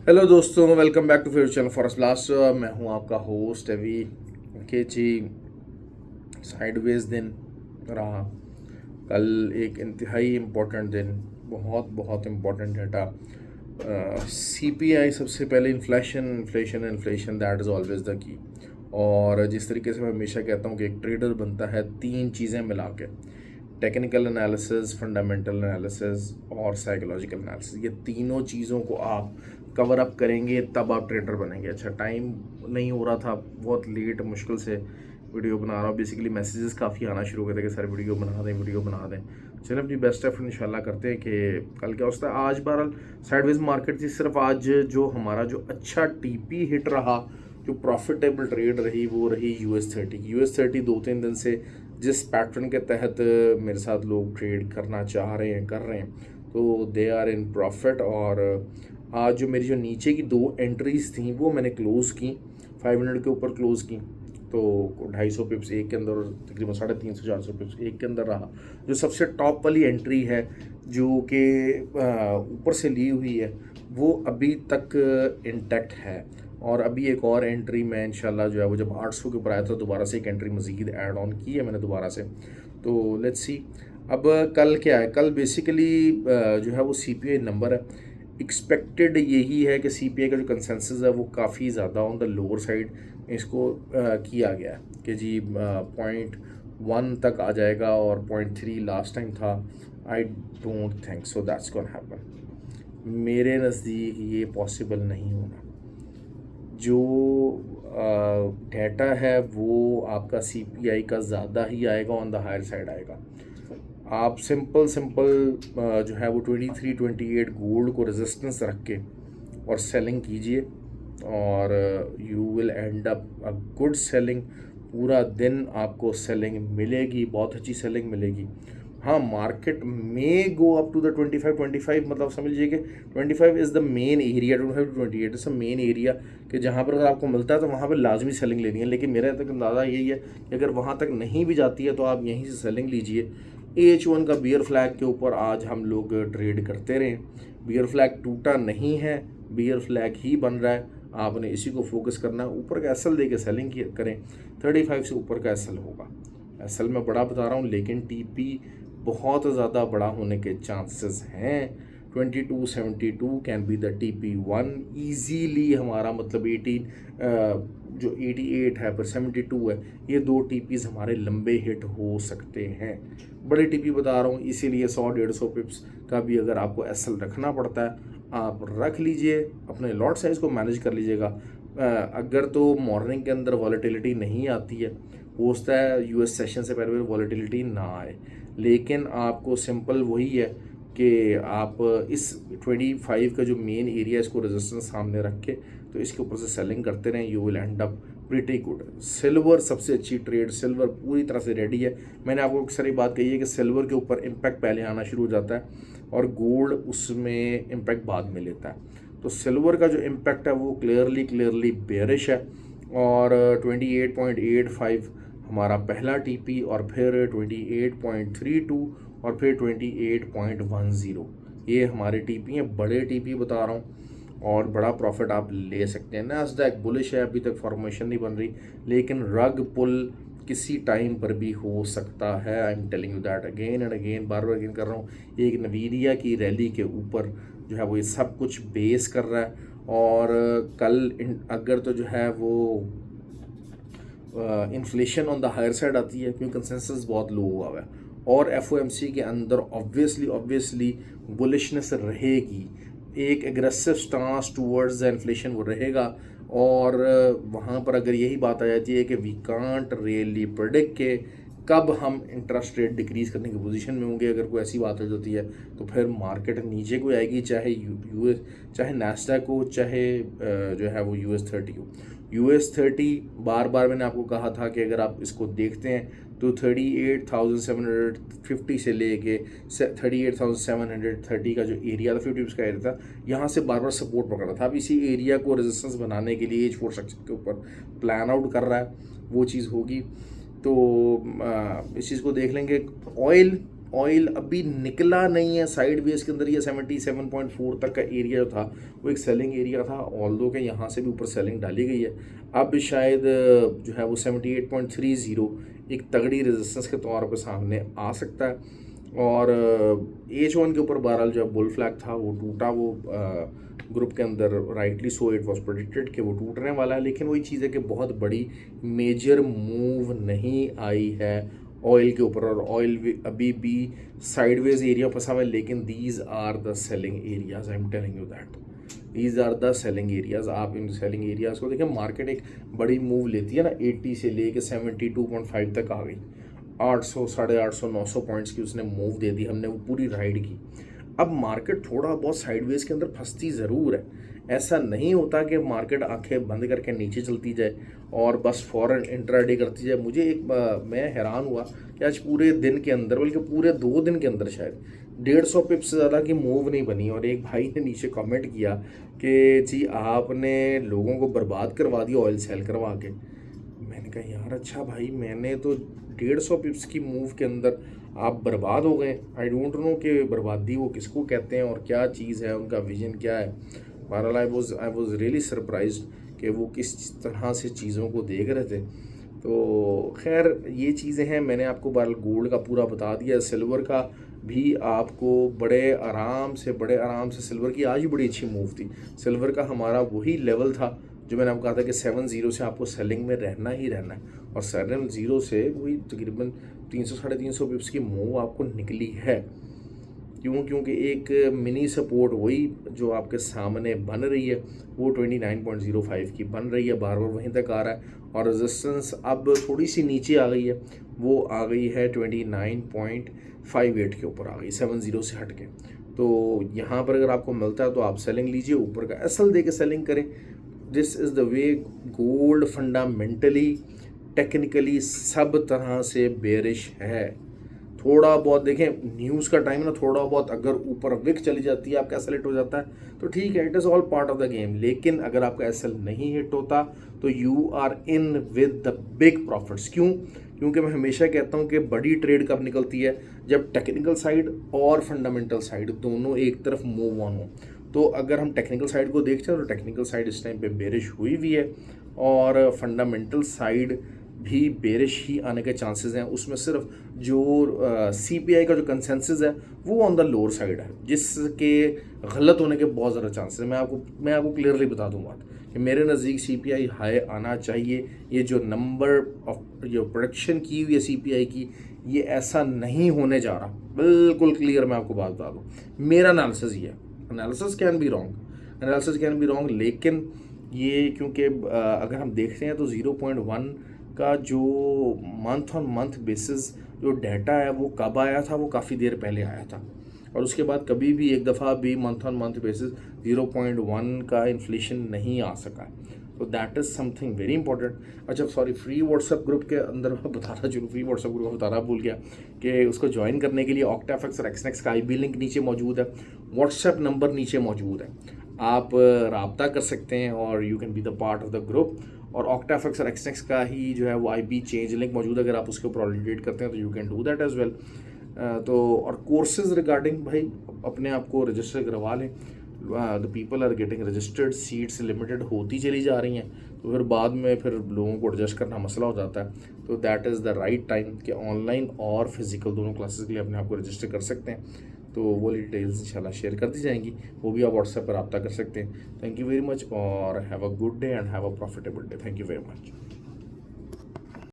Hello दोस्तों, welcome back to favourite channel forest blast. मैं हूं आपका होस्ट एवी के जी। साइडवेज दिन रहा कल, एक इंतहाई इम्पोर्टेंट दिन, बहुत बहुत इम्पोर्टेंट डाटा। सीपीआई सबसे पहले inflation inflation inflation, that is always the key. और जिस तरीके से मैं हमेशा कहता हूँ कि एक ट्रेडर बनता है तीन चीज़ें मिला के, टेक्निकल एनालिसिस, फंडामेंटल एनालिसिस और साइकोलॉजिकल एनालिसिस, ये तीनों चीज़ों को आप कवर अप करेंगे तब आप ट्रेडर बनेंगे। अच्छा, टाइम नहीं हो रहा था, बहुत लेट मुश्किल से वीडियो बना रहा हूँ। बेसिकली मैसेजेस काफ़ी आना शुरू हो गए थे कि सर वीडियो बना दें, वीडियो बना दें। चलिए अपनी बेस्ट एफर्ट इंशाल्लाह करते हैं कि कल क्या होता है। आज बहरहाल साइडवेज मार्केट थी, सिर्फ आज जो हमारा जो अच्छा टीपी हिट रहा, जो प्रॉफिटेबल ट्रेड रही, वो रही US30 की। US30 2-3 दिन से जिस पैटर्न के तहत मेरे साथ लोग ट्रेड करना चाह रहे हैं, कर रहे हैं, तो दे आर इन प्रॉफिट। और आज जो मेरी जो नीचे की दो एंट्रीज थी वो मैंने क्लोज़ की, 500 के ऊपर क्लोज़ की, तो 250 पिप्स एक के अंदर और तकरीबन 350-400 पिप्स एक के अंदर रहा। जो सबसे टॉप वाली एंट्री है जो कि ऊपर से ली हुई है, वो अभी तक इंटैक्ट है। और अभी एक और एंट्री मैं इंशाल्लाह जो है वो जब 800 के ऊपर आया था, दोबारा से एक एंट्री मज़ीद ऐड ऑन की है मैंने दोबारा से। तो लेट्स सी अब कल क्या है। कल बेसिकली जो है वो सीपीआई नंबर है, एक्सपेक्टेड यही है कि सीपीआई का जो कंसेंसस है वो काफ़ी ज़्यादा ऑन द लोअर साइड इसको किया गया है कि जी 0.1 तक आ जाएगा और 0.3 लास्ट टाइम था। I don't think so that's gonna happen. मेरे नज़दीक ये पॉसिबल नहीं होना। जो डेटा है वो आपका सीपीआई का ज़्यादा ही आएगा, ऑन द हायर साइड आएगा। आप सिंपल जो है वो 23-28 गोल्ड को रेजिस्टेंस रख के और सेलिंग कीजिए और you will and up a good selling. पूरा दिन आपको सेलिंग मिलेगी, बहुत अच्छी सेलिंग मिलेगी। हाँ, मार्केट में गो अप टू द 25, मतलब समझ लीजिए कि 25 is the main area, 25-28 is the main area कि जहाँ पर अगर आपको मिलता है तो वहाँ पर लाजमी सेलिंग लेनी है। लेकिन मेरा तक अंदाज़ा यही है कि अगर वहाँ तक नहीं भी जाती है तो आप यहीं से सेलिंग लीजिए। AH1 का बियर फ्लैग के ऊपर आज हम लोग ट्रेड करते रहे। बियर फ्लैग टूटा नहीं है, बियर फ्लैग ही बन रहा है। आपने इसी को फोकस करना है। ऊपर का एसएल दे के सेलिंग करें, 35 से ऊपर का एसएल होगा। एसएल मैं बड़ा बता रहा हूँ, लेकिन टीपी बहुत ज़्यादा बड़ा होने के चांसेस हैं। 2272 can be the TP1 easily. हमारा मतलब 18 जो 88 है पर 72 है, ये दो टीपीज़ हमारे लंबे हिट हो सकते हैं। बड़े टीपी बता रहा हूँ, इसीलिए 100-150 पिप्स का भी अगर आपको एसएल रखना पड़ता है आप रख लीजिए, अपने लॉट साइज़ को मैनेज कर लीजिएगा। अगर तो मॉर्निंग के अंदर वॉलेटिलिटी नहीं आती है, हो सकता है US सेशन से पहले वॉलेटिलिटी ना आए, लेकिन आपको सिंपल वही है कि आप इस 25 का जो मेन एरिया, इसको रेजिस्टेंस सामने रख के तो इसके ऊपर से सेलिंग करते रहें, you will and up pretty good. Silver सबसे अच्छी ट्रेड, सिल्वर पूरी तरह से रेडी है। मैंने आपको एक सारी बात कही है कि सिल्वर के ऊपर इम्पैक्ट पहले आना शुरू हो जाता है और गोल्ड उसमें इम्पैक्ट बाद में लेता है। तो सिल्वर का जो इम्पैक्ट है वो क्लियरली बेयरिश है। और 28.85 हमारा पहला टीपी, और फिर 28.32 और फिर 28.10, ये हमारे टीपी हैं। बड़े टीपी बता रहा हूँ और बड़ा प्रॉफिट आप ले सकते हैं। नैस्डैक बुलिश है, अभी तक फॉर्मेशन नहीं बन रही, लेकिन रग पुल किसी टाइम पर भी हो सकता है। आई am telling you that again and again, bar bar again कर रहा हूँ। एक नवीरिया की रैली के ऊपर जो है वो ये सब कुछ बेस कर रहा है। और कल अगर तो जो है वो inflation on the higher side आती है, क्योंकि कंसेंसस बहुत लो हुआ है और FOMC के अंदर ऑब्वियसली बुलिशनेस रहेगी, एक aggressive stance towards the inflation वो रहेगा। और वहाँ पर अगर यही बात आ जाती है कि वी कांट रियली प्रेडिक्ट के कब हम इंटरेस्ट रेट डिक्रीज़ करने की पोजीशन में होंगे, अगर कोई ऐसी बात हो जाती है तो फिर मार्केट नीचे को आएगी, चाहे US, चाहे नैस्डैक हो, चाहे जो है वो US30 हो। US30 बार बार मैंने आपको कहा था कि अगर आप इसको देखते हैं तो 38,750 से लेके 38,730 का जो एरिया था, 50 का एरिया था, यहाँ से बार बार सपोर्ट पकड़ रहा था। अब इसी एरिया को रेजिस्टेंस बनाने के लिए H4 स्ट्रक्चर के ऊपर प्लान आउट कर रहा है, वो चीज़ होगी। तो इस चीज़ को देख लेंगे। ऑयल ऑयल अभी निकला नहीं है साइड वेज के अंदर। ये 77.4 तक का एरिया जो था वो एक सेलिंग एरिया था, ऑल्दो के यहाँ से भी ऊपर सेलिंग डाली गई है। अब शायद जो है वो 78.30 एक तगड़ी रेजिस्टेंस के तौर पर सामने आ सकता है। और H1 के ऊपर बहरहाल जो बुल फ्लैग था वो टूटा, वो ग्रुप के अंदर rightly so it was predicted कि वो टूटने वाला है। लेकिन वही चीज़ है कि बहुत बड़ी मेजर मूव नहीं आई है ऑयल के ऊपर, और ऑयल अभी भी साइडवेज एरिया फंसा हुआ है। लेकिन these are the selling areas, I am telling you that these are the selling areas. आप इन सेलिंग एरियाज को देखें, मार्केट एक बड़ी मूव लेती है ना, 80 से लेके 72.5 तक आ गई, 800 850 900 पॉइंट्स की उसने मूव दे दी, हमने वो पूरी राइड की। अब मार्केट थोड़ा बहुत साइडवेज के अंदर फंसती ज़रूर है, ऐसा नहीं होता कि मार्केट आंखें बंद करके नीचे चलती जाए और बस फॉरेन इंट्राडे करती जाए। मुझे मैं हैरान हुआ कि आज पूरे दिन के अंदर, बल्कि पूरे 2 दिन के अंदर शायद 150 पिप्स से ज़्यादा की मूव नहीं बनी। और एक भाई ने नीचे कमेंट किया कि जी आपने लोगों को बर्बाद करवा दिया ऑयल सेल करवा के। मैंने कहा यार अच्छा भाई, मैंने तो 150 पिप्स की मूव के अंदर आप बर्बाद हो गए। आई डोंट नो कि बर्बादी वो किसको कहते हैं और क्या चीज़ है, उनका विजन क्या है। बहरहाल आई वॉज रियली सरप्राइज्ड कि वो किस तरह से चीज़ों को देख रहे थे। तो खैर ये चीज़ें हैं, मैंने आपको बहरहाल गोल्ड का पूरा बता दिया। सिल्वर का भी आपको बड़े आराम से सिल्वर की आज भी बड़ी अच्छी मूव थी। सिल्वर का हमारा वही लेवल था जो मैंने आपको कहा था कि 70 से आपको सेलिंग में रहना ही रहना है, और 70 से वही तकरीबन 300 साढ़े 300 पिप्स की मूव आपको निकली है। क्योंकि एक मिनी सपोर्ट वही जो आपके सामने बन रही है वो 29.05 की बन रही है, बार बार वहीं तक आ रहा है। और रेजिस्टेंस अब थोड़ी सी नीचे आ गई है, वो आ गई है 29.58 के ऊपर आ गई, 70 से हट के। तो यहाँ पर अगर आपको मिलता है तो आप सेलिंग लीजिए, ऊपर का एसएल दे के सेलिंग करें। This is the way. Gold fundamentally technically सब तरह से बेरिश है। थोड़ा बहुत देखें न्यूज़ का टाइम ना, थोड़ा बहुत अगर ऊपर विक चली जाती है, आपका एसएल हिट हो जाता है तो ठीक है, it is all part of the game. लेकिन अगर आपका एसएल नहीं हिट होता तो you are in with the big profits. क्योंकि मैं हमेशा कहता हूँ कि बड़ी ट्रेड कब निकलती है, जब टेक्निकल साइड और फंडामेंटल साइड दोनों एक तरफ मूव ऑन हो। तो अगर हम टेक्निकल साइड को देखते हैं तो टेक्निकल साइड इस टाइम पे बेरिश हुई हुई है, और फंडामेंटल साइड भी बेरिश ही आने के चांसेस हैं। उसमें सिर्फ जो सीपीआई का जो कंसेंसस है वो ऑन द लोअर साइड है, जिसके गलत होने के बहुत ज़्यादा चांसेस हैं। मैं आपको क्लियरली बता दूँ बात कि मेरे नज़दीक सीपीआई हाई आना चाहिए। ये जो नंबर ऑफ जो प्रोडक्शन की हुई है सीपीआई की, ये ऐसा नहीं होने जा रहा, बिल्कुल क्लियर मैं आपको बात बता दूँ। मेरा एनालिसिस ये है, एनालिसिस कैन बी रॉन्ग, लेकिन ये क्योंकि अगर हम देखते हैं तो 0.1 का जो मंथ ऑन मंथ बेसिस जो डाटा है वो कब आया था, वो काफ़ी देर पहले आया था, और उसके बाद कभी भी एक दफ़ा भी मंथ ऑन मंथ बेसिस 0.1 का इन्फ्लेशन नहीं आ सका। तो that is something very important. अच्छा सॉरी, फ्री व्हाट्सएप ग्रुप के अंदर मैं बताना चलूँ, फ्री व्हाट्सएप ग्रुप बताना भूल गया कि उसको ज्वाइन करने के लिए ऑक्टाफेक्स और एक्सनेक्स का IB लिंक नीचे मौजूद है, व्हाट्सएप नंबर नीचे मौजूद है, आप राब्ता कर सकते हैं और you can be the part of the group. और ऑक्टाफेक्स और एक्सनेक्स का ही जो है वो IB चेंज लिंक मौजूद है, अगर आप उसके ऊपर ऑलरेडी डेट करते हैं तो you can do that as well. तो और कोर्सेज रिगार्डिंग भाई अपने आप को रजिस्टर करवा लें। The people are getting registered, seats limited होती चली जा रही हैं, तो फिर बाद में फिर लोगों को एडजस्ट करना मसला हो जाता है। तो that is the right time कि ऑनलाइन और फिजिकल दोनों क्लासेस के लिए अपने आप को रजिस्टर कर सकते हैं। तो वो डिटेल्स इंशाल्लाह शेयर कर दी जाएंगी, वो भी आप व्हाट्सएप पर रब्ता कर सकते हैं। थैंक यू वेरी मच और have a good day and have a profitable day. Thank you very much.